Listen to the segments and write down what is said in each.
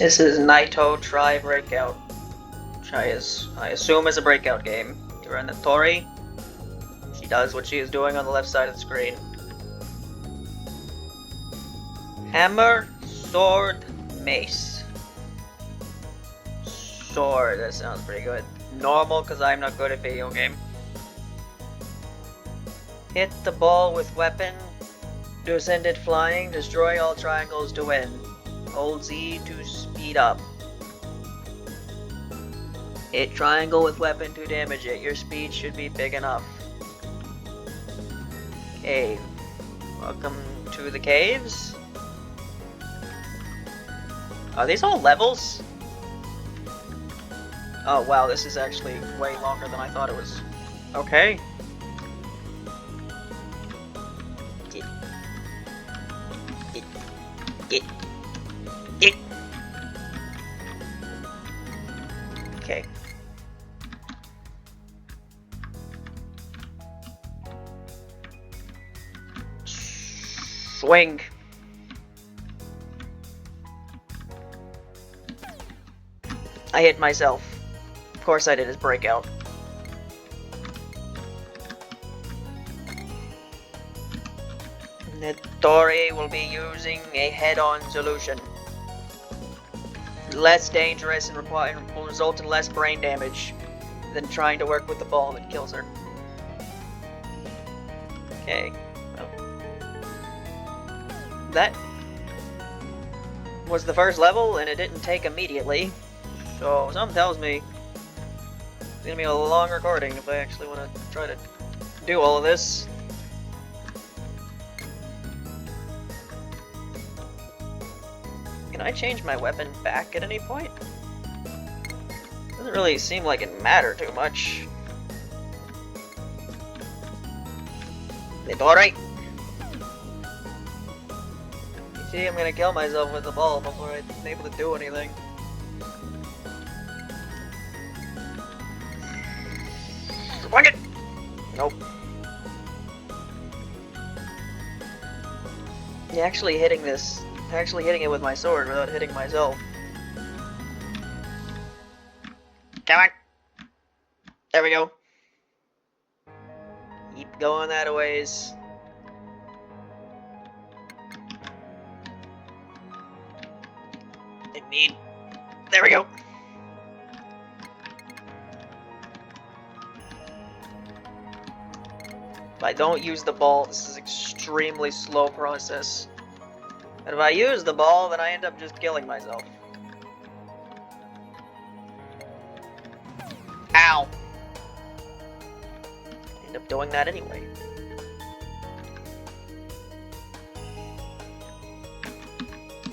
This is NitoTRI Breakout, which I assume is a breakout game. You're in Nitori. She does what she is doing on the left side of the screen. Hammer, sword, mace. Sword, that sounds pretty good. Normal, because I'm not good at video game. Hit the ball with weapon. Do send it flying. Destroy all triangles to win. Hold Z to speed up. Hit triangle with weapon to damage it. Your speed should be big enough. Cave. Welcome to the caves. Are these all levels? Oh wow, this is actually way longer than I thought it was. Okay. Get. Okay. Swing. I hit myself. Of course I did his breakout. Nitori will be using a head-on solution. Less dangerous and will result in less brain damage than trying to work with the ball that kills her. Okay. Well, that was the first level, and it didn't take immediately. So something tells me it's gonna be a long recording if I actually want to try to do all of this. Can I change my weapon back at any point? Doesn't really seem like it mattered too much. Nitori! You see, I'm gonna kill myself with the ball before I'm able to do anything. Swing it! Nope. Yeah, actually hitting it with my sword without hitting myself. Come on! There we go. Keep going that a ways. There we go. If I don't use the ball, this is an extremely slow process. And if I use the ball, then I end up just killing myself. Ow! I end up doing that anyway.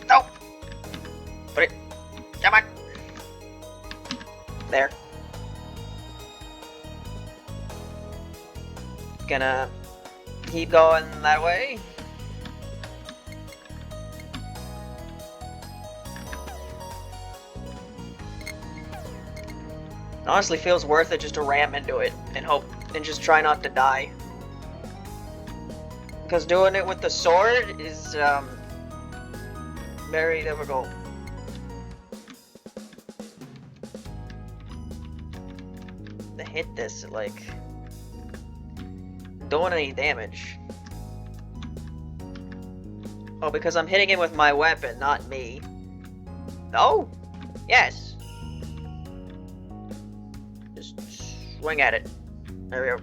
No! Put it. Come on! There. Gonna keep going that way. It honestly feels worth it just to ram into it and hope and just try not to die. Because doing it with the sword is very difficult. To hit this, like, doing any damage. Oh, because I'm hitting him with my weapon, not me. Oh, yes. Just swing at it. There we go.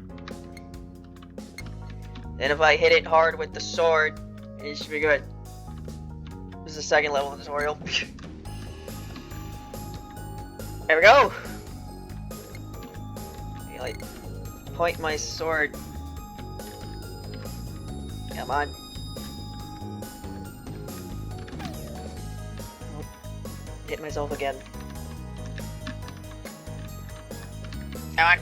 And if I hit it hard with the sword, it should be good. This is the second level of the tutorial. There we go. I like point my sword. Come on. Oh, hit myself again. Come on.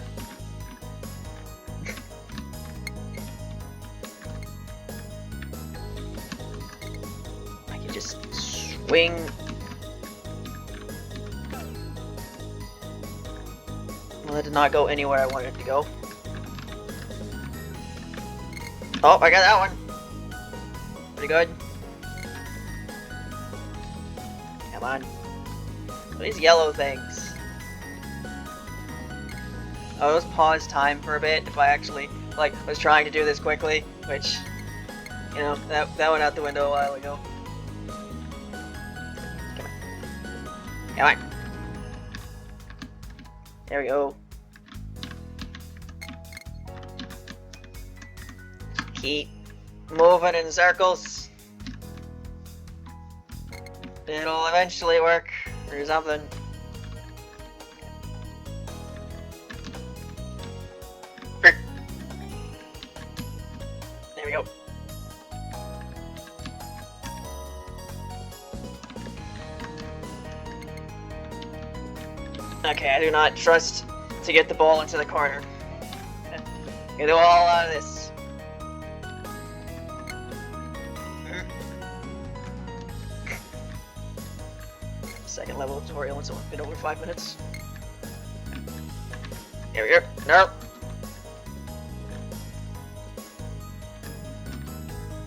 I can just swing. Well, that did not go anywhere I wanted it to go. Oh, I got that one. Pretty good. Come on. These yellow things. I'll just pause time for a bit if I actually, like, was trying to do this quickly, which, you know, that went out the window a while ago. Come on. Come on. There we go. Keep moving in circles. It'll eventually work or something. There we go. Okay, I do not trust to get the ball into the corner. Get it all out of this. Second level tutorial in a bit over 5 minutes. Here we go. No.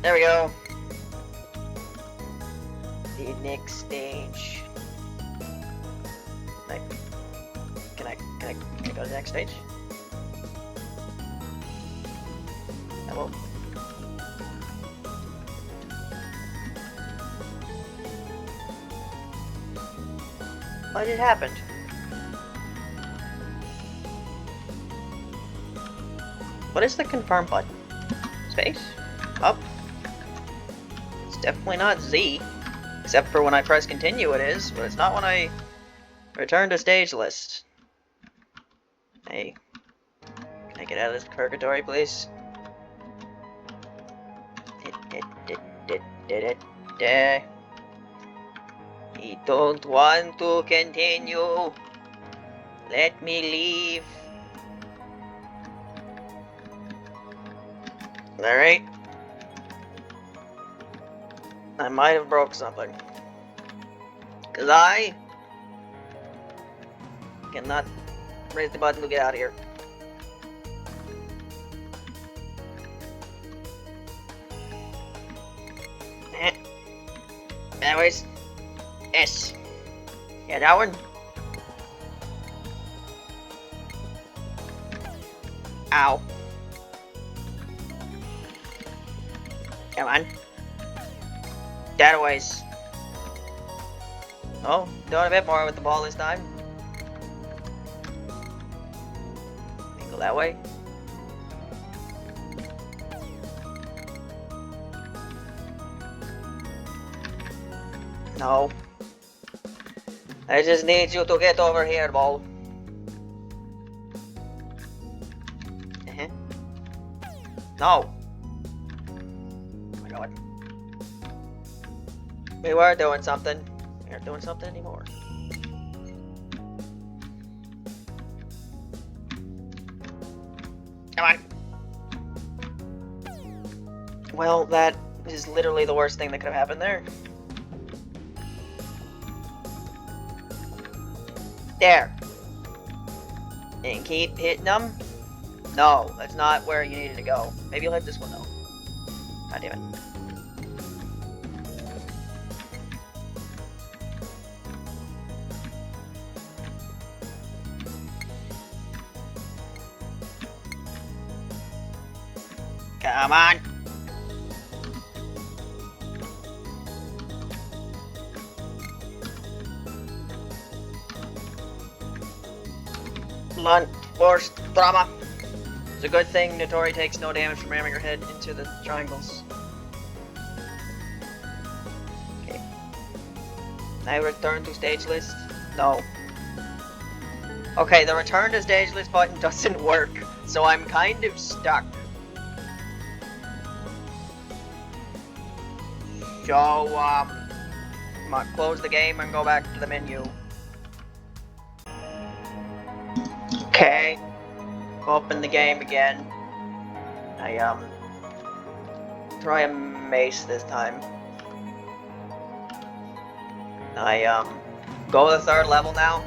There we go. The next stage. Can I go to the next stage? Hello. What had happened? What is the confirm button? Space? Up? It's definitely not Z. Except for when I press continue it is, but it's not when I return to stage list. Hey. Can I get out of this purgatory, please? I don't want to continue. Let me leave. Alright. I might have broke something. Cause I cannot raise the button to get out of here. Anyways. Yes. Yeah, that one. Ow. Come on. That ways. Oh, doing a bit more with the ball this time. Go that way. No. I just need you to get over here, ball. No. Oh my god. We were doing something. We aren't doing something anymore. Come on. Well, that is literally the worst thing that could have happened there. There. And keep hitting them. No, that's not where you needed to go. Maybe you'll hit this one though. God damn it. Come on. Blunt force trauma. It's a good thing Nitori takes no damage from ramming her head into the triangles. Okay. Now return to stage list? No. Okay, the return to stage list button doesn't work, so I'm kind of stuck. So, come on, close the game and go back to the menu. Okay. Open the game again. I, try a mace this time. I, go to the third level now.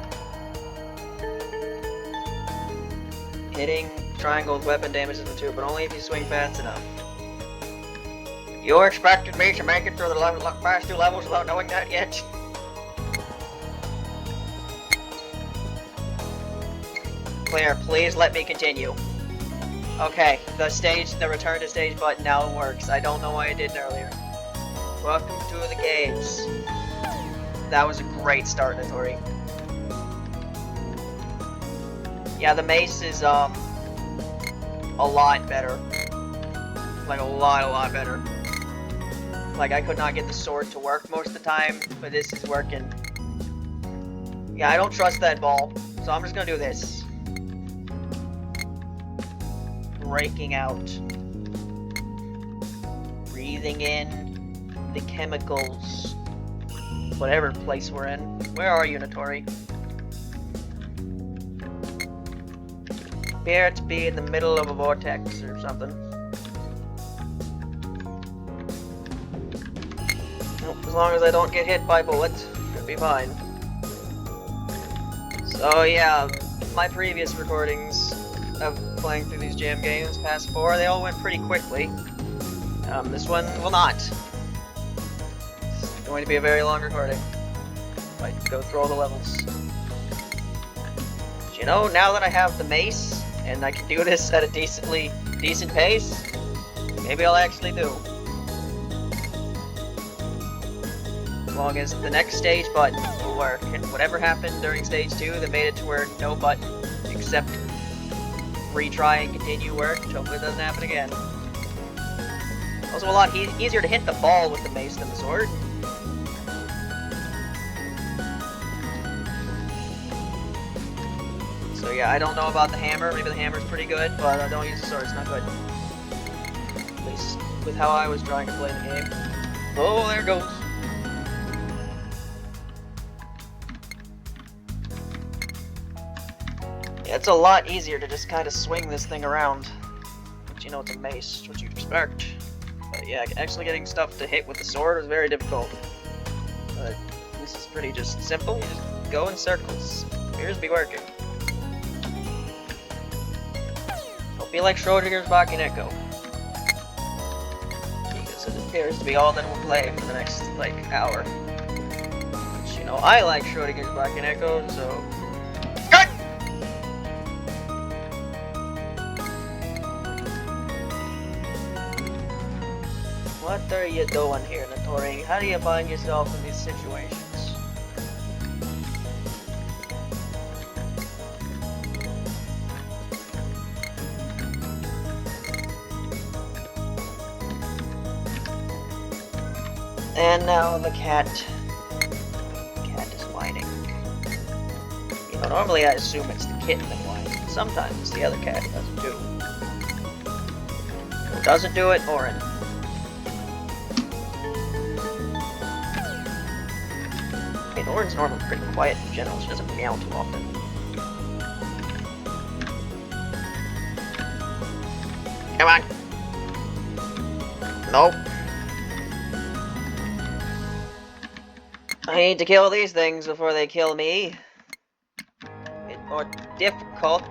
Hitting triangle with weapon damages them too, but only if you swing fast enough. You expected me to make it through the past 2 levels without knowing that yet? Clear, please let me continue. Okay, the return to stage button now works. I don't know why I didn't earlier. Welcome to the games. That was a great start, Nitori. Yeah, the mace is, a lot better. Like, a lot better. Like, I could not get the sword to work most of the time, but this is working. Yeah, I don't trust that ball, so I'm just gonna do this. Breaking out. Breathing in the chemicals. Whatever place we're in. Where are you, Nitori? Appear to be in the middle of a vortex or something. Nope, as long as I don't get hit by bullets, should be fine. So yeah, my previous recordings of playing through these jam games, past 4, they all went pretty quickly. This one will not. It's going to be a very long recording. Might go through all the levels. But you know, now that I have the mace, and I can do this at a decent pace, maybe I'll actually do. As long as the next stage button will work, and whatever happened during stage 2 that made it to where no button except retry and continue worked, hopefully it doesn't happen again. Also a lot easier to hit the ball with the mace than the sword. So yeah, I don't know about the hammer. Maybe the hammer's pretty good, but don't use the sword, it's not good. At least with how I was trying to play the game. Oh, there it goes. Yeah, it's a lot easier to just kind of swing this thing around. But you know, it's a mace, what you'd expect. But yeah, actually getting stuff to hit with the sword is very difficult. But this is pretty just simple. You just go in circles. Appears to be working. Hope you like Schrodinger's Bach-and Echo. Because it appears to be all that we'll play for the next, like, hour. Which, you know, I like Schrodinger's Bach-and Echo, so... Good! What are you doing here, Nitori? How do you find yourself in these situations? And now the cat. The cat is whining. You know, normally I assume it's the kitten that whines, but sometimes it's the other cat who doesn't do. Who doesn't do it, Orin. I mean, Orin's normally pretty quiet in general, she doesn't meow too often. Come on! Nope. I need to kill these things before they kill me. It's more difficult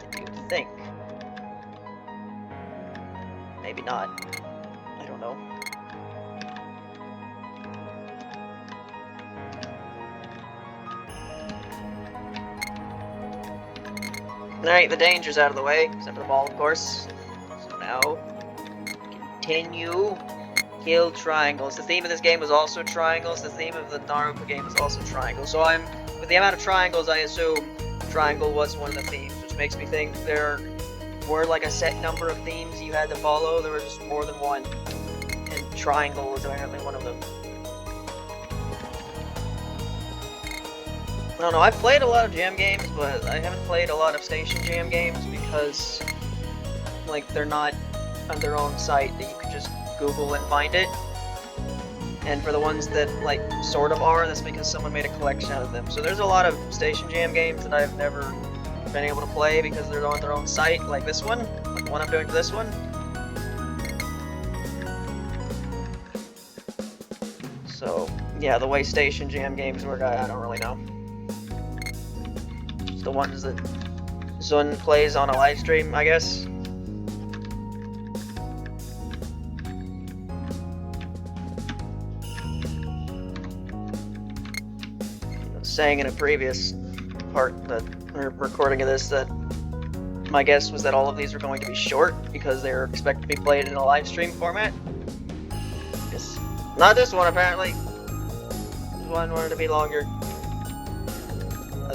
than you think. Maybe not. I don't know. Alright, the danger's out of the way, except for the ball, of course. So now, continue. Kill triangles. The theme of this game is also triangles. The theme of the Naruto game is also triangles. So with the amount of triangles, I assume triangle was one of the themes, which makes me think there were like a set number of themes you had to follow. There was more than one, and triangle was apparently one of them. I don't know. I've played a lot of jam games, but I haven't played a lot of station jam games because, like, they're not on their own site that you can just Google and find it. And for the ones that, like, sort of are, that's because someone made a collection out of them. So there's a lot of station jam games that I've never been able to play because they're on their own site, like this one, like the one I'm doing for this one. So, yeah, the way station jam games work, I don't really know. It's the ones that Zun plays on a live stream, I guess. Saying in a previous recording of this, that my guess was that all of these were going to be short because they're expected to be played in a live stream format. Yes. Not this one, apparently. This one wanted to be longer.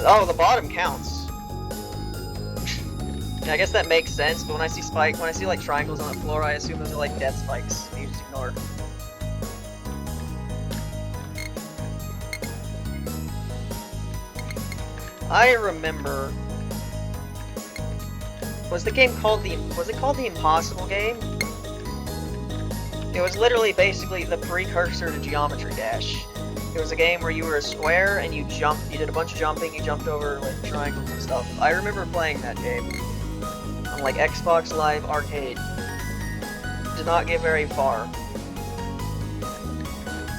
Oh, the bottom counts. Yeah, I guess that makes sense, but when I see like triangles on the floor, I assume those are like death spikes. You just ignore. I remember. Was it called the Impossible Game? It was literally basically the precursor to Geometry Dash. It was a game where you were a square and you did a bunch of jumping, you jumped over like triangles and stuff. I remember playing that game on like Xbox Live Arcade. Did not get very far.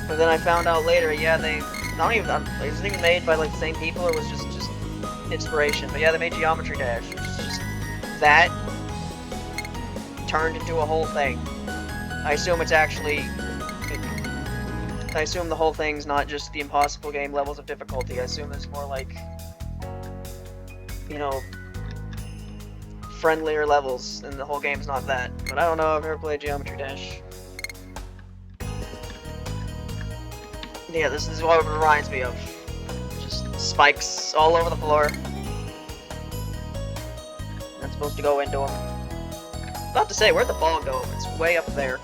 But then I found out later, yeah, it wasn't even made by like the same people, it was just inspiration. But yeah, they made Geometry Dash, which is just that turned into a whole thing. I assume it's actually... I assume the whole thing's not just the Impossible Game levels of difficulty. I assume it's more like, you know, friendlier levels, and the whole game's not that. But I don't know, I've never played Geometry Dash. Yeah, this is what it reminds me of. Just spikes all over the floor. Not supposed to go into them. About to say, where'd the ball go? It's way up there.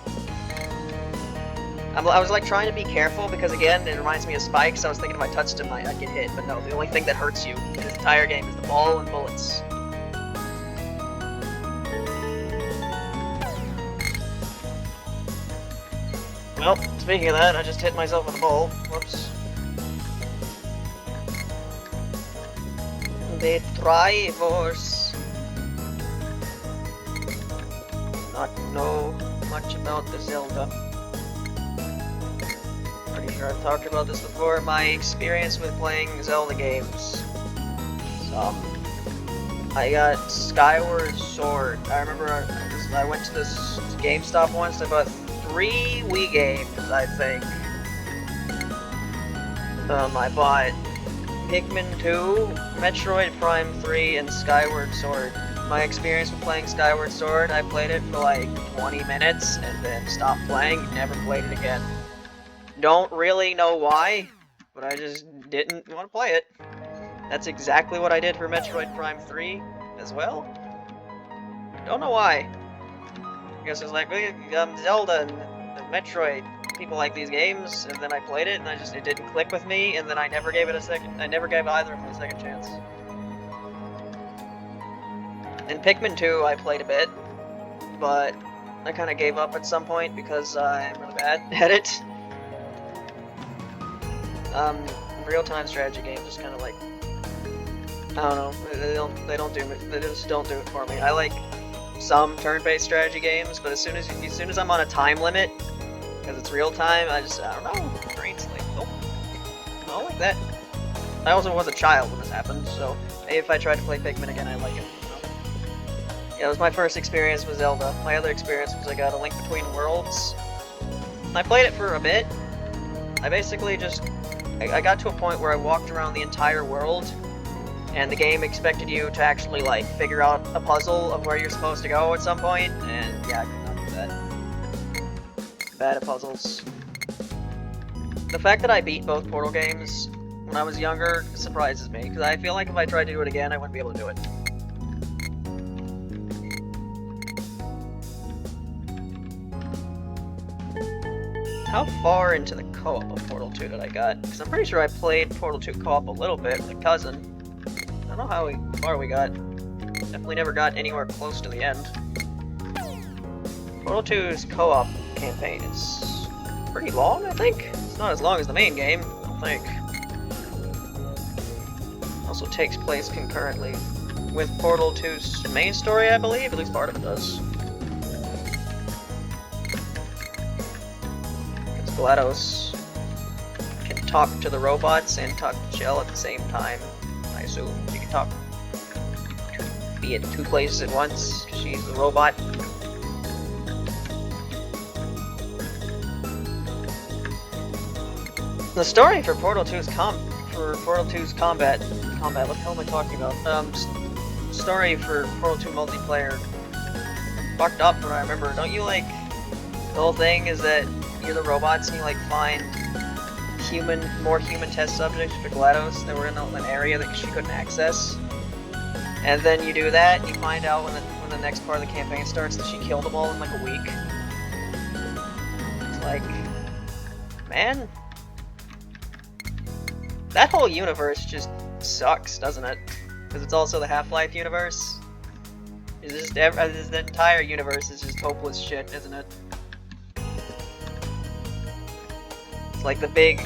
I was like trying to be careful because again, it reminds me of spikes. I was thinking if I touched him, I'd get hit. But no, the only thing that hurts you in this entire game is the ball and bullets. Well, speaking of that, I just hit myself with a ball. Whoops. The Triforce. Not know much about the Zelda. Pretty sure I've talked about this before. My experience with playing Zelda games. I got Skyward Sword. I remember I went to this GameStop once. I bought 3 Wii games, I think. I bought Pikmin 2, Metroid Prime 3, and Skyward Sword. My experience with playing Skyward Sword, I played it for like 20 minutes and then stopped playing, never played it again. Don't really know why, but I just didn't want to play it. That's exactly what I did for Metroid Prime 3 as well. Don't know why. I guess it was like, Zelda and Metroid, people like these games, and then I played it, and it didn't click with me, and then I never gave either of them a second chance. In Pikmin 2, I played a bit, but I kind of gave up at some point because I'm really bad at it. Real-time strategy games just kind of like, I don't know, they just don't do it for me. I like some turn-based strategy games, but as soon as I'm on a time limit, because it's real time, I don't know, my brain's like, nope, I don't like that. I also was a child when this happened, so maybe if I tried to play Pikmin again, I'd like it. Yeah, it was my first experience with Zelda. My other experience was I got A Link Between Worlds. I played it for a bit. I basically I got to a point where I walked around the entire world, and the game expected you to actually, like, figure out a puzzle of where you're supposed to go at some point, and yeah, I could not do that. Bad at puzzles. The fact that I beat both Portal games when I was younger surprises me, because I feel like if I tried to do it again, I wouldn't be able to do it. How far into the co-op of Portal 2 did I got? Because I'm pretty sure I played Portal 2 co-op a little bit with a cousin. I don't know how far we got. Definitely never got anywhere close to the end. Portal 2's co-op campaign is pretty long, I think. It's not as long as the main game, I don't think. Also takes place concurrently with Portal 2's main story, I believe. At least part of it does. GLaDOS can talk to the robots and talk to Shell at the same time. I assume she can be at 2 places at once because she's the robot. The story for Portal 2 is for Portal 2's combat, what the hell am I talking about? Story for Portal 2 multiplayer fucked up from what I remember. Don't you like, the whole thing is that you're the robots and you like find more human test subjects for GLaDOS that were in an area that she couldn't access. And then you do that and you find out when the next part of the campaign starts that she killed them all in like a week. It's like, man, that whole universe just sucks, doesn't it? Because it's also the Half-Life universe. It's just the entire universe is just hopeless shit, isn't it? It's like the big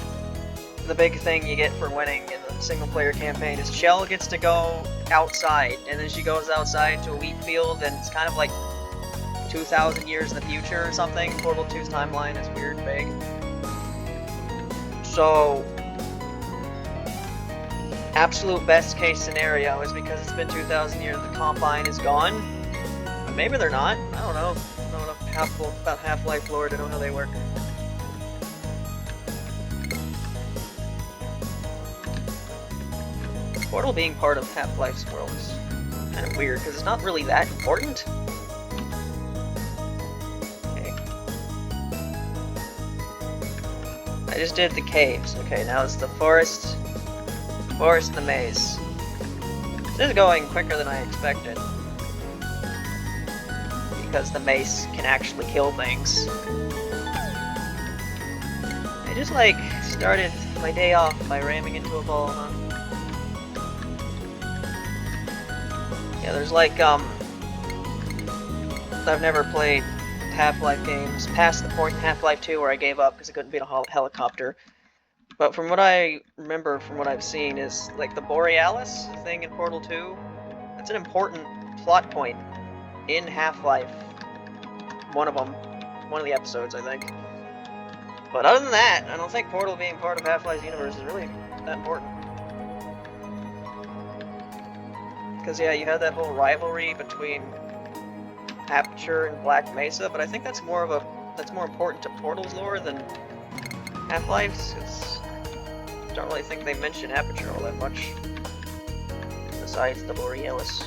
thing you get for winning in the single-player campaign is Shell gets to go outside, and then she goes outside to a wheat field, and it's kind of like 2,000 years in the future or something. Portal 2's timeline is weird and big. So, absolute best case scenario is because it's been 2,000 years, the Combine is gone. But maybe they're not. I don't know. I don't know enough about Half-Life lore to know how they work. Portal being part of Half-Life's world is kind of weird, because it's not really that important. Okay. I just did the caves. Okay, now it's the forest and the maze. This is going quicker than I expected. Because the mace can actually kill things. I just, like, started my day off by ramming into a ball, huh? Yeah, there's like, I've never played Half-Life games past the point in Half-Life 2 where I gave up because I couldn't beat a helicopter. But from what I remember, from what I've seen, is like the Borealis thing in Portal 2. That's an important plot point in Half-Life. One of the episodes, I think. But other than that, I don't think Portal being part of Half-Life's universe is really that important. Because, yeah, you had that whole rivalry between Aperture and Black Mesa, but I think that's more important to Portal's lore than Half-Life's, because I don't really think they mention Aperture all that much, besides the Borealis.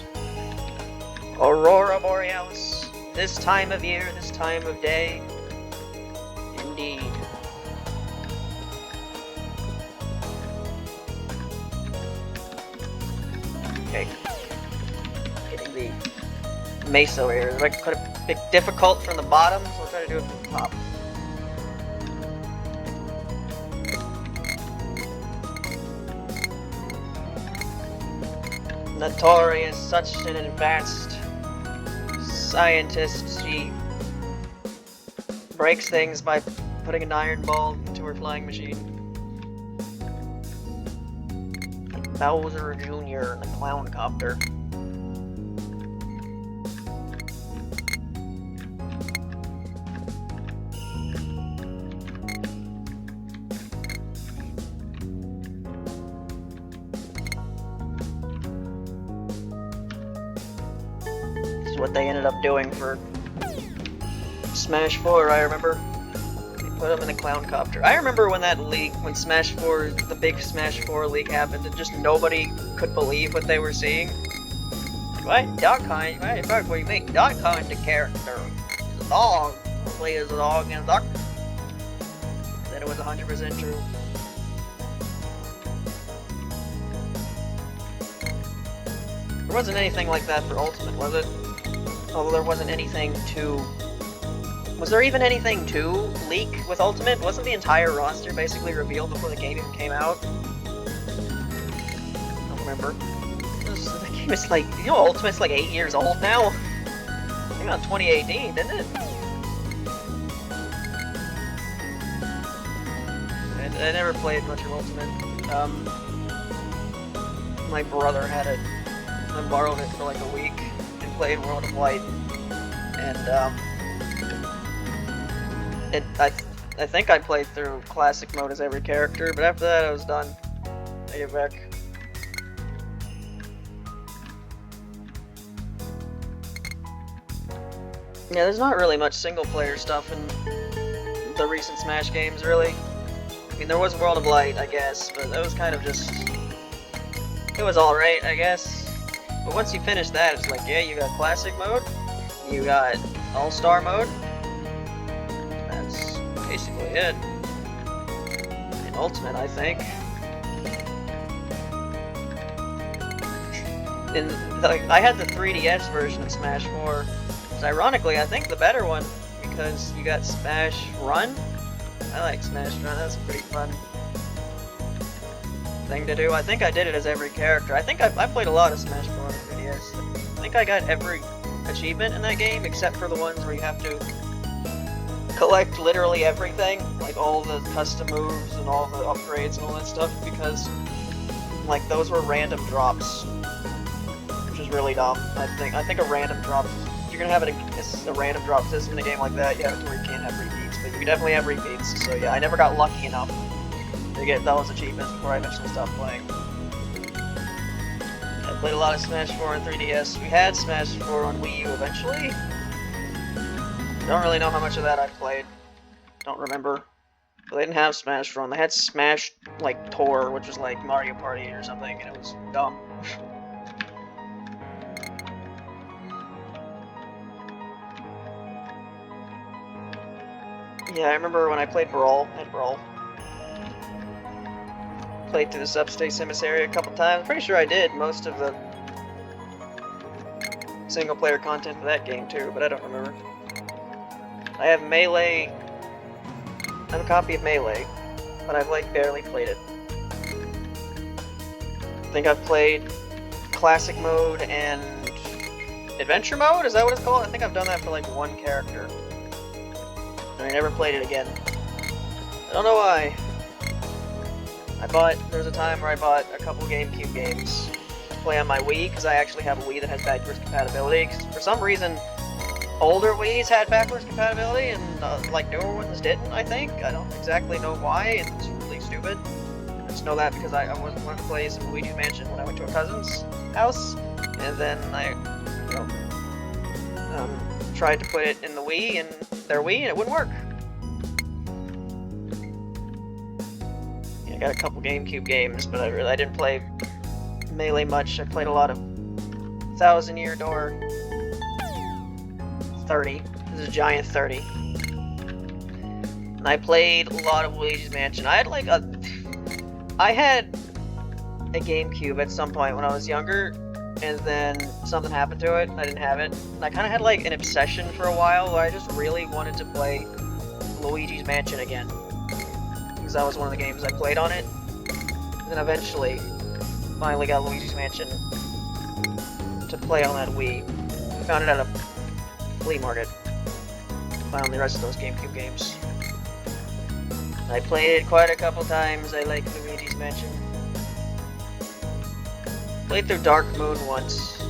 Aurora Borealis! This time of year, this time of day. Indeed. Okay. Getting the Mesa here. If I can put a bit difficult from the bottom, so I'll try to do it from the top. Nitori is such an advanced scientist. She breaks things by putting an iron ball into her flying machine. Bowser Jr. in the clown copter. This is what they ended up doing for Smash 4, I remember. They put him in the clown copter. I remember when that leak, when Smash 4, the big Smash 4 leak happened, and just nobody could believe what they were seeing. What? That kind? What do you mean? That kind of character is a dog. Play as a dog and a duck. Then it was 100% true. There wasn't anything like that for Ultimate, was it? Although there wasn't anything to... Was there even anything to leak with Ultimate? Wasn't the entire roster basically revealed before the game even came out? I don't remember. The game is like... You know, Ultimate's like 8 years old now? It came out in 2018, didn't it? I never played much of Ultimate. My brother had it. I borrowed it for like a week and played World of Light. And, I think I played through classic mode as every character, but after that I was done. I get back. Yeah, there's not really much single player stuff in the recent Smash games, really. I mean, there was World of Light, I guess, but that was kind of just... It was alright, I guess. But once you finish that, it's like, yeah, you got Classic mode, you got All-Star mode. That's basically it. And Ultimate, I think. And like, I had the 3DS version of Smash 4. Which, ironically, I think the better one, because you got Smash Run. I like Smash Run, that's a pretty fun thing to do. I think I did it as every character. I think I played a lot of Smash 4 on the 3DS. I think I got every achievement in that game, except for the ones where you have to collect literally everything, like all the custom moves and all the upgrades and all that stuff, because like those were random drops, which is really dumb. I think a random drop, if you're gonna have a random drop system in a game like that, you have to where you can't have repeats, but you can definitely have repeats. So yeah, I never got lucky enough to get those achievements before I eventually stopped playing. I played a lot of Smash 4 on 3DS. We had Smash 4 on Wii U eventually. Don't really know how much of that I played. Don't remember. But they didn't have Smash 4 on. They had Smash, like, Tour, which was like Mario Party or something, and it was dumb. Yeah, I remember when I played Brawl. I had Brawl. Played through the Subspace Emissary a couple times. Pretty sure I did most of the single-player content for that game too, but I don't remember. I have Melee. I have a copy of Melee, but I've like barely played it. I think I've played Classic mode and Adventure mode. Is that what it's called? I think I've done that for like one character. And I never played it again. I don't know why. There was a time where I bought a couple GameCube games to play on my Wii, because I actually have a Wii that has backwards compatibility. Cause for some reason, older Wiis had backwards compatibility, and like newer ones didn't, I think. I don't exactly know why, it's really stupid. I just know that because I wanted to play some Luigi's Mansion when I went to a cousin's house, and then I tried to put it in the Wii, and their Wii, and it wouldn't work. I got a couple GameCube games, but I didn't play Melee much. I played a lot of 1,000 Year Door 30. This is a giant 30. And I played a lot of Luigi's Mansion. I had a GameCube at some point when I was younger, and then something happened to it. I didn't have it. And I kind of had like an obsession for a while where I just really wanted to play Luigi's Mansion again. That was one of the games I played on it. And then eventually, finally got Luigi's Mansion to play on that Wii. Found it at a flea market. Found the rest of those GameCube games. I played it quite a couple times. I like Luigi's Mansion. Played through Dark Moon once.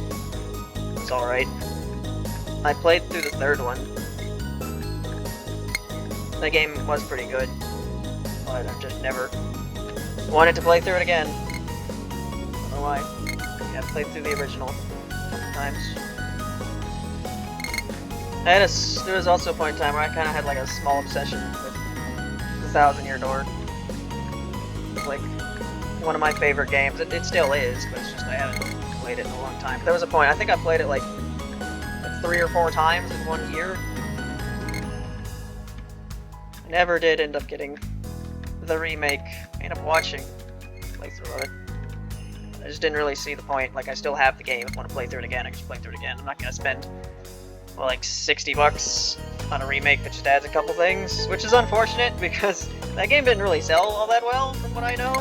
It's alright. I played through the third one. That game was pretty good. But I've just never wanted to play through it again. I don't know why. Yeah, I've played through the original a couple times. There was also a point in time where I kind of had like a small obsession with the 1,000 Year Door. It's like one of my favorite games. It still is, but it's just I haven't played it in a long time. But there was a point, I think I played it like 3 or 4 times in 1 year. I never did end up getting the remake. I ended up watching a playthrough of it. I just didn't really see the point. Like, I still have the game. If I want to play through it again, I can just play through it again. I'm not gonna spend, well, like $60 on a remake that just adds a couple things, which is unfortunate because that game didn't really sell all that well, from what I know.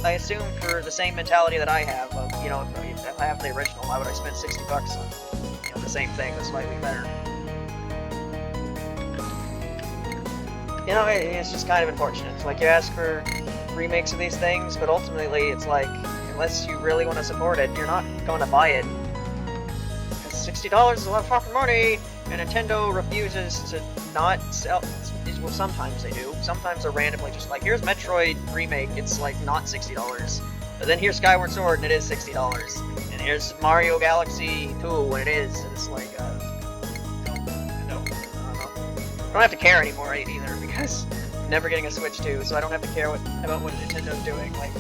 I assume for the same mentality that I have of, you know, if I have the original, why would I spend $60 on, you know, the same thing that's slightly better? You know, it's just kind of unfortunate. Like, you ask for remakes of these things, but ultimately it's like, unless you really want to support it, you're not going to buy it. Because $60 is a lot of fucking money, and Nintendo refuses to not sell. Well, sometimes they do. Sometimes they're randomly just like, here's Metroid Remake, it's like not $60. But then here's Skyward Sword, and it is $60. And here's Mario Galaxy 2, and it is. And it's like, I don't have to care anymore either, because never getting a Switch 2, so I don't have to care about what Nintendo's doing, like,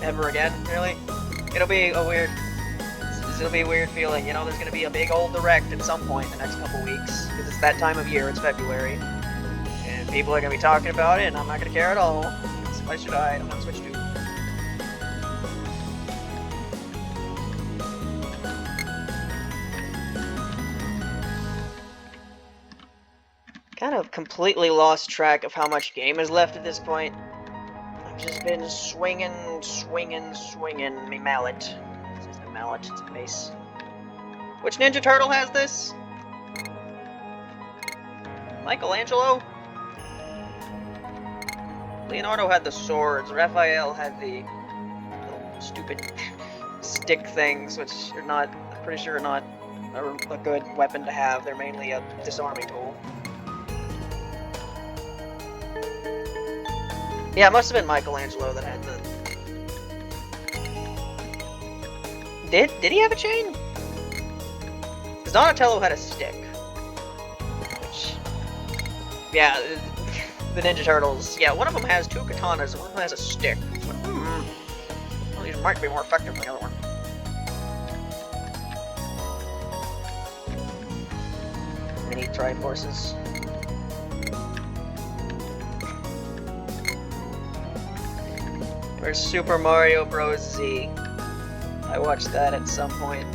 ever again, really. It'll be a weird feeling, you know, there's gonna be a big old direct at some point in the next couple weeks, because it's that time of year, it's February, and people are gonna be talking about it, and I'm not gonna care at all. Why should I? I don't have a Switch 2. Kind of completely lost track of how much game is left at this point. I've just been swinging me mallet. This is the mallet, it's a mace. Which Ninja Turtle has this? Michelangelo? Leonardo had the swords, Raphael had the little stupid stick things, which are not, I'm pretty sure are not a good weapon to have. They're mainly a disarming tool. Yeah, it must have been Michelangelo that had the... Did he have a chain? Because Donatello had a stick. Which... Yeah, the Ninja Turtles. Yeah, one of them has 2 katanas, and one of them has a stick. Well, these might be more effective than the other one. Mini Triforces. Or Super Mario Bros. Z. I watched that at some point.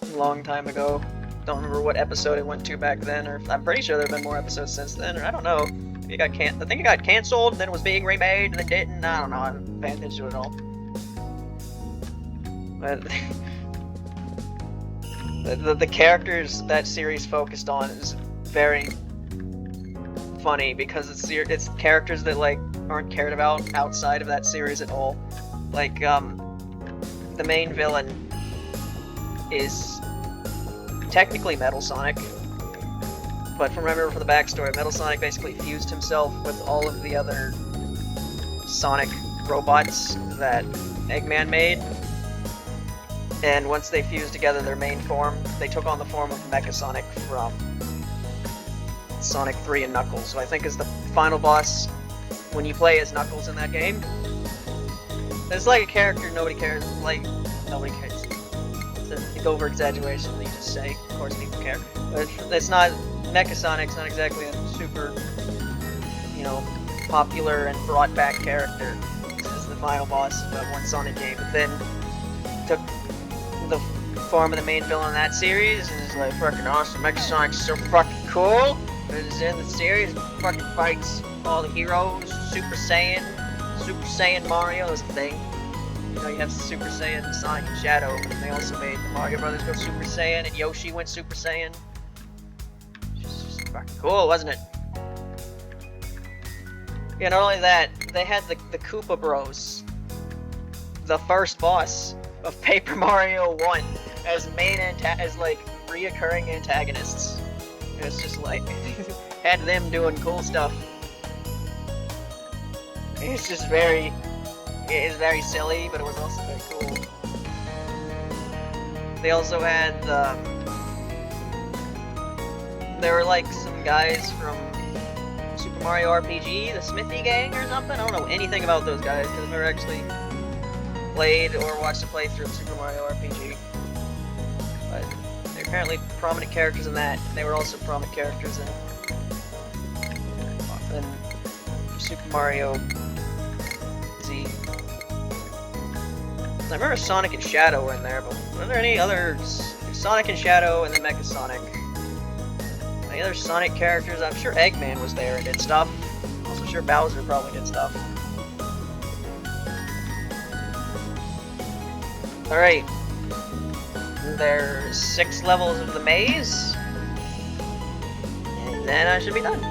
A long time ago. Don't remember what episode it went to back then, or I'm pretty sure there have been more episodes since then, or I don't know. I think it got cancelled, and then it was being remade, and then didn't. I don't know. I haven't paid attention to it at all. But the characters that series focused on is very funny because it's characters that like aren't cared about outside of that series at all. Like the main villain is technically Metal Sonic, but remember from the backstory, Metal Sonic basically fused himself with all of the other Sonic robots that Eggman made, and once they fused together their main form, they took on the form of Mecha Sonic from Sonic 3 and Knuckles, so I think is the final boss when you play as Knuckles in that game. It's like a character nobody cares, like, nobody cares. It's an over-exaggeration that you just say, of course people care. But it's not, Mecha Sonic's not exactly a super, you know, popular and brought back character. This is the final boss of that one Sonic game, but then took the form of the main villain in that series, and is like, fucking awesome, Mecha Sonic's so fucking cool! It's in the series, fucking fights all the heroes, Super Saiyan Mario is a thing. You know, you have Super Saiyan, Sonic, and Shadow, and they also made the Mario Brothers go Super Saiyan, and Yoshi went Super Saiyan. Just fucking cool, wasn't it? Yeah, not only that, they had the Koopa Bros, the first boss of Paper Mario 1, as like reoccurring antagonists. It's just like had them doing cool stuff. It's just very silly, but it was also very cool. They also had there were like some guys from Super Mario RPG, the Smithy Gang or something. I don't know anything about those guys because I've never actually played or watched a playthrough of Super Mario RPG. But they're apparently prominent characters in that. They were also prominent characters in Super Mario Z. I remember Sonic and Shadow were in there, but were there any other Sonic and Shadow and then Mecha Sonic? Any other Sonic characters? I'm sure Eggman was there and did stuff. I'm also sure Bowser probably did stuff. Alright. There's 6 levels of the maze. And then I should be done.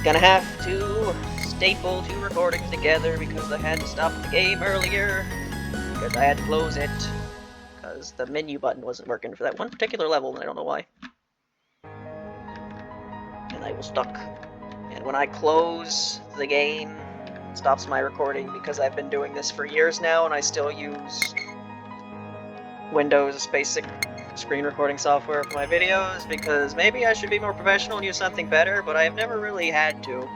Gonna have to staple 2 recordings together because I had to stop the game earlier. Because I had to close it. Because the menu button wasn't working for that one particular level, and I don't know why. And I was stuck. And when I close the game, it stops my recording because I've been doing this for years now, and I still use Windows basic screen recording software for my videos, because maybe I should be more professional and use something better, but I've never really had to.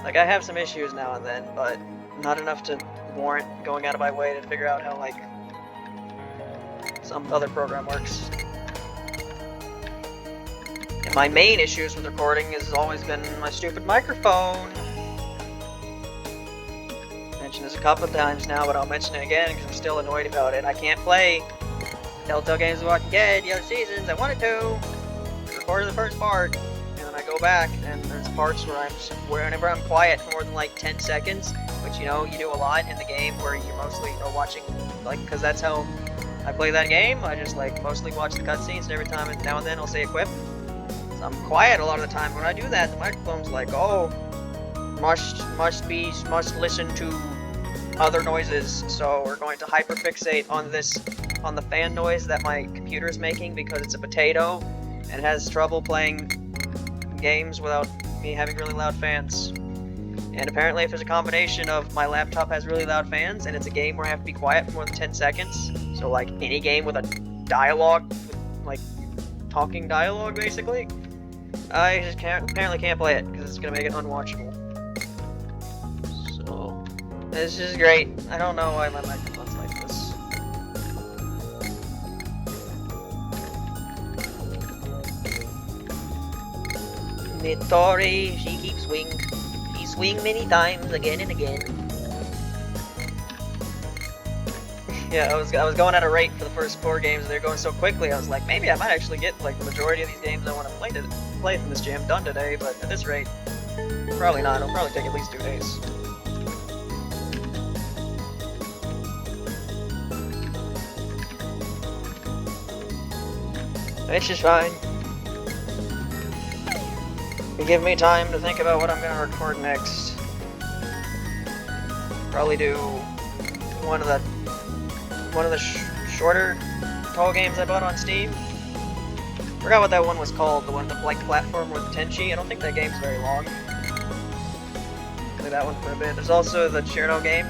Like, I have some issues now and then, but not enough to warrant going out of my way to figure out how, like, some other program works. And my main issues with recording has always been my stupid microphone. I mentioned this a couple of times now, but I'll mention it again because I'm still annoyed about it. I can't play Telltale Games of Walking Dead, the other seasons. I wanted to. I recorded the first part, and then I go back, and there's parts where whenever I'm quiet for more than like 10 seconds, which, you know, you do a lot in the game where you mostly are watching, like, because that's how I play that game. I just, like, mostly watch the cutscenes, and every time now and then I'll say equip. So I'm quiet a lot of the time. When I do that, the microphone's like, oh, must listen to other noises, so we're going to hyperfixate on the fan noise that my computer is making because it's a potato and has trouble playing games without me having really loud fans. And apparently if there's a combination of my laptop has really loud fans and it's a game where I have to be quiet for more than 10 seconds, so like any game with a dialogue, like talking dialogue basically, I just apparently can't play it because it's going to make it unwatchable. So, this is great. I don't know why my microphone's like this. Nitori, she keeps swing. She swing many times, again and again. Yeah, I was going at a rate for the first 4 games, and they're going so quickly, I was like, maybe I might actually get, like, the majority of these games I want to play from this jam done today, but at this rate, probably not. It'll probably take at least 2 days. Which is fine. You give me time to think about what I'm gonna record next. Probably do one of the shorter Touhou games I bought on Steam. Forgot what that one was called. The one with like platform with Tenchi. I don't think that game's very long. Play that one for a bit. There's also the Cherno game.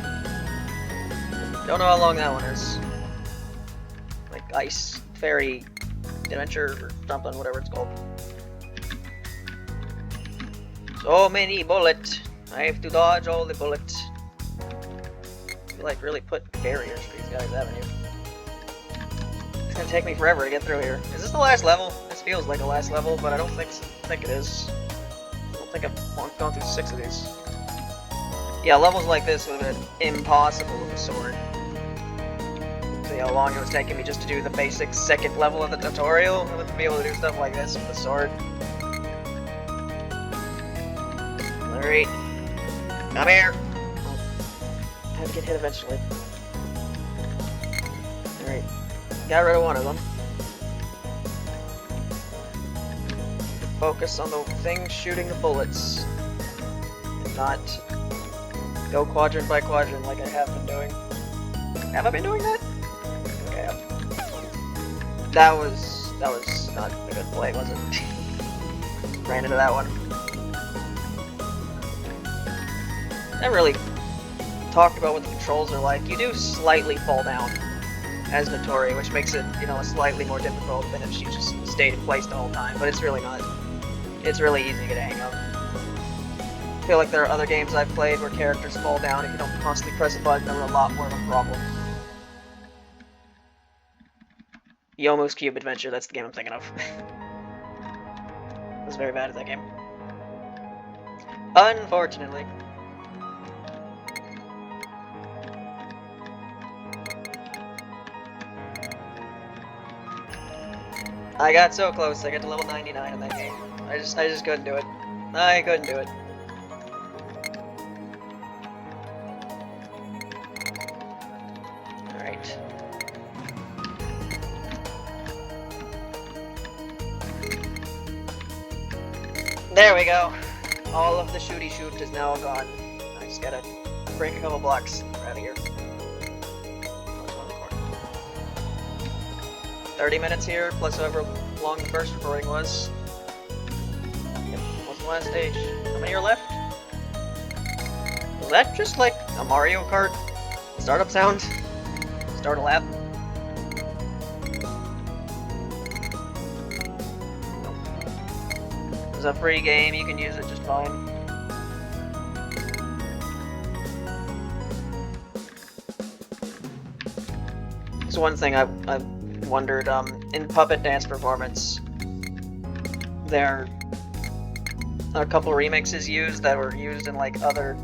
Don't know how long that one is. Like Ice Fairy Adventure or something, whatever it's called. So many bullets. I have to dodge all the bullets. You like really put barriers for these guys, haven't you? It's gonna take me forever to get through here. Is this the last level? This feels like the last level, but I don't think it is. I don't think I've gone through 6 of these. Yeah, levels like this would have been impossible with a sword. See how long it was taking me just to do the basic 2nd level of the tutorial? I wouldn't be able to do stuff like this with a sword. Alright. Come here! I have to get hit eventually. Alright. Got rid of one of them. Focus on the thing shooting the bullets. And not go quadrant by quadrant like I have been doing. Have I been doing that? Okay, that was not a good play, was it? Ran into that one. I really talked about what the controls are like. You do slightly fall down as Nitori, which makes it, you know, slightly more difficult than if she just stayed in place the whole time, but it's really not. It's really easy to get a hang of. I feel like there are other games I've played where characters fall down if you don't constantly press a button. They're a lot more of a problem. Yomu's Cube Adventure, that's the game I'm thinking of. I was very bad at that game. Unfortunately. I got so close, I got to level 99 in that game. I just couldn't do it. I couldn't do it. Alright. There we go. All of the shooty shoot is now gone. I just gotta break a couple blocks out of here. 30 minutes here, plus however long the first recording was. Yep, what's the last stage? How many are left? Was that just like a Mario Kart startup sound? Start a lap? is a free game, you can use it just fine. It's one thing I wondered, in puppet dance performance, there are a couple remixes used that were used in like other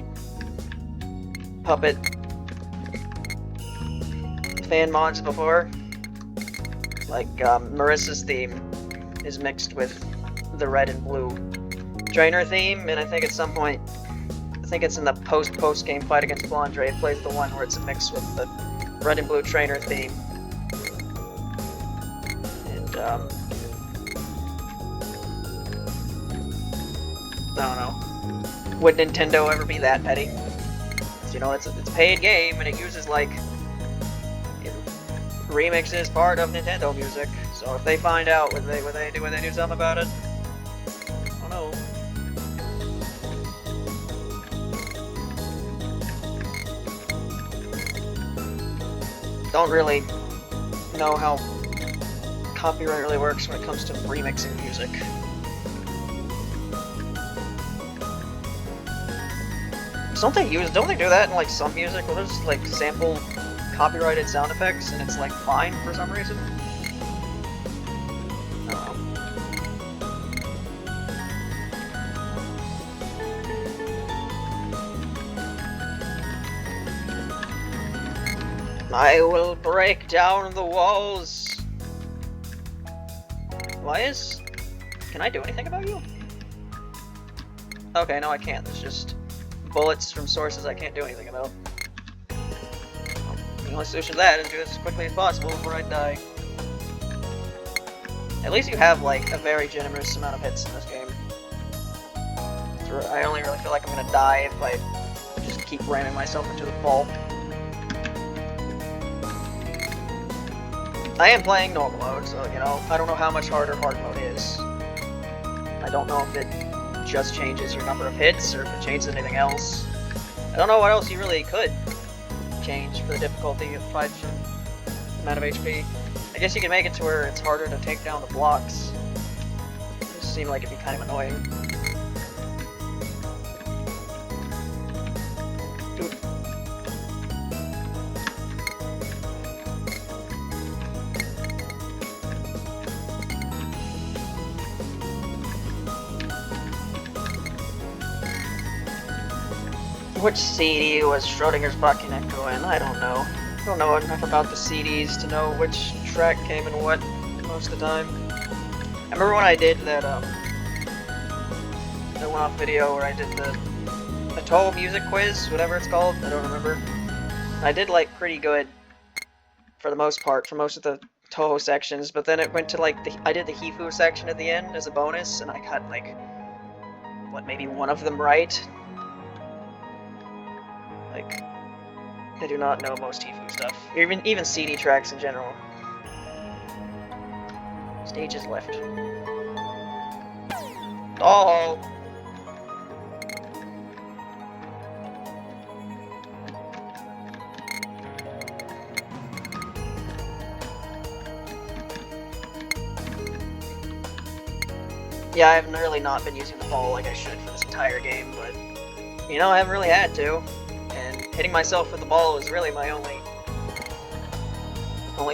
puppet fan mods before. Like, Marissa's theme is mixed with the red and blue trainer theme, and I think at some point, I think it's in the post-game fight against Blondre, it plays the one where it's a mix with the red and blue trainer theme. And, I don't know. Would Nintendo ever be that petty? 'Cause, you know, it's a paid game, and it uses, like, remixes part of Nintendo music. So if they find out, would they do something about it? I don't know. Don't really know how copyright really works when it comes to remixing music. Don't they do that in like some music where there's like sample copyrighted sound effects and it's like fine for some reason? I don't know. I will break down the walls. Can I do anything about you? Okay, no I can't. There's just bullets from sources I can't do anything about. The only solution to that is do this as quickly as possible before I die. At least you have, like, a very generous amount of hits in this game. I only really feel like I'm gonna die if I just keep ramming myself into the ball. I am playing normal mode, so, you know, I don't know how much harder hard mode is. I don't know if it just changes your number of hits, or if it changes anything else. I don't know what else you really could change for the difficulty of fights and amount of HP. I guess you can make it to where it's harder to take down the blocks. It just seemed like it'd be kind of annoying. Dude. Which CD was Schrodinger's Bucket Echo in? I don't know. I don't know enough about the CDs to know which track came in what most of the time. I remember when I did that one-off video where I did the Touhou music quiz, whatever it's called, I don't remember. I did like pretty good for the most part, for most of the Touhou sections, but then it went to like I did the Hifu section at the end as a bonus, and I got like, what, maybe one of them right? Like, I do not know most Hifu stuff. Even CD tracks in general. Stages left. Oh! Yeah, I have really not been using the ball like I should for this entire game, but, you know, I haven't really had to. And hitting myself with the ball is really my only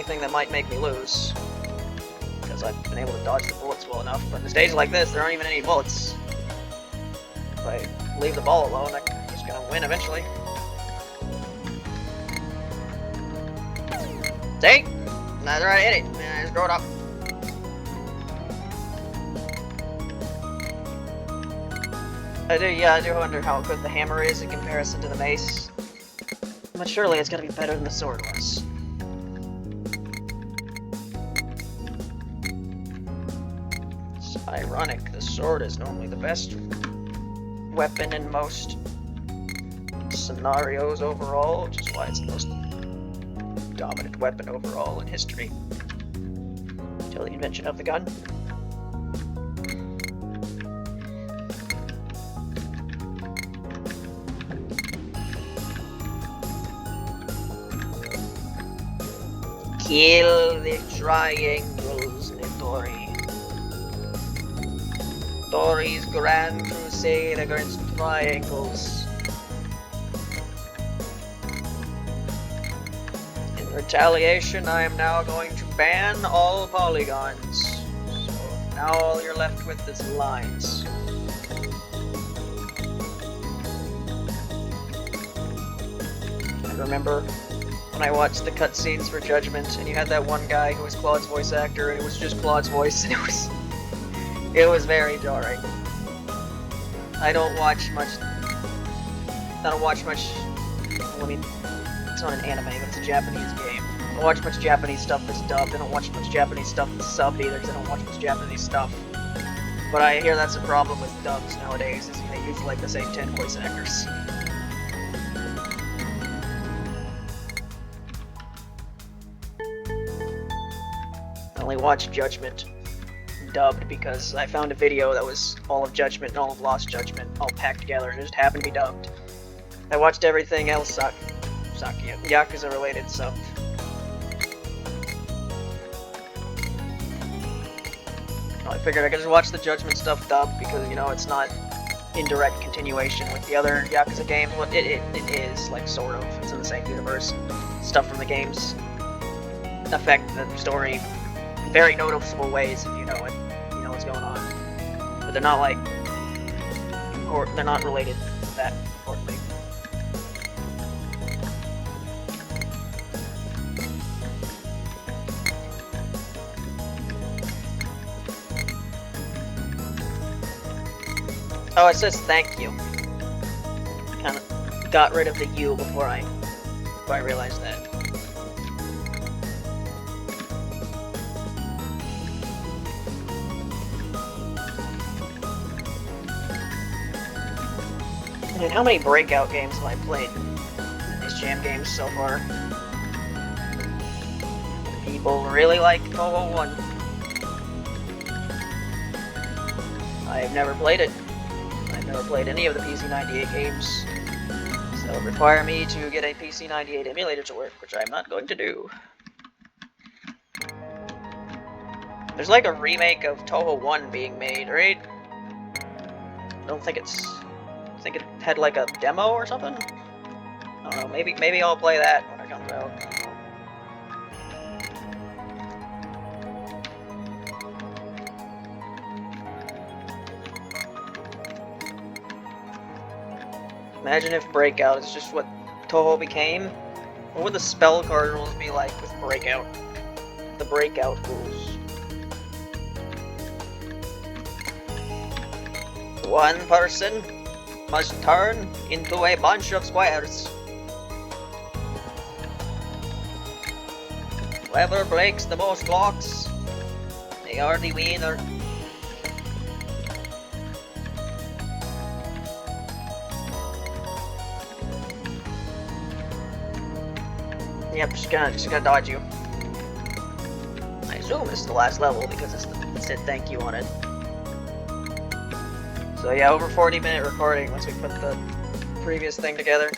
thing that might make me lose. Because I've been able to dodge the bullets well enough. But in stages like this, there aren't even any bullets. If I leave the ball alone, I'm just gonna win eventually. See? That's right, I hit it. I just throw it up. I do wonder how good the hammer is in comparison to the mace. But surely it's gonna be better than the sword was. It's ironic, the sword is normally the best weapon in most scenarios overall, which is why it's the most dominant weapon overall in history. Until the invention of the gun. Kill the triangles, Nitori. Nitori's grand crusade against triangles. In retaliation, I am now going to ban all polygons. So now all you're left with is lines. I remember when I watched the cutscenes for Judgment, and you had that one guy who was Claude's voice actor, and it was just Claude's voice, and it was very jarring. I don't watch much. I mean, it's not an anime, but it's a Japanese game. I don't watch much Japanese stuff that's dubbed. I don't watch much Japanese stuff that's subbed either, because I don't watch much Japanese stuff. But I hear that's a problem with dubs nowadays, is they use like the same 10 voice actors. I only watched Judgment dubbed because I found a video that was all of Judgment and all of Lost Judgment all packed together, and it just happened to be dubbed. I watched everything else Yakuza related stuff. I figured I could just watch the Judgment stuff dubbed because, you know, it's not in direct continuation with the other Yakuza games. Well, it is, like, sort of. It's in the same universe. Stuff from the games affect the story in very noticeable ways if you know it. You know what's going on. But they're not, like, they're not related that importantly. Oh, it says thank you. Kind of got rid of the U before I realized that. And how many Breakout games have I played in these jam games so far? People really like Touhou 1. I have never played it. I've never played any of the PC98 games, so it would require me to get a PC98 emulator to work, which I'm not going to do. There's like a remake of Touhou 1 being made, right? I don't think it's... I think it had like a demo or something? I don't know, maybe I'll play that when it comes out. Imagine if Breakout is just what Touhou became. What would the spell card rules be like with Breakout? The Breakout rules. One person must turn into a bunch of squares. Whoever breaks the most blocks, they are the winner. Yep, just gonna dodge you. I assume this is the last level because it said thank you on it. So yeah, over 40-minute recording once we put the previous thing together.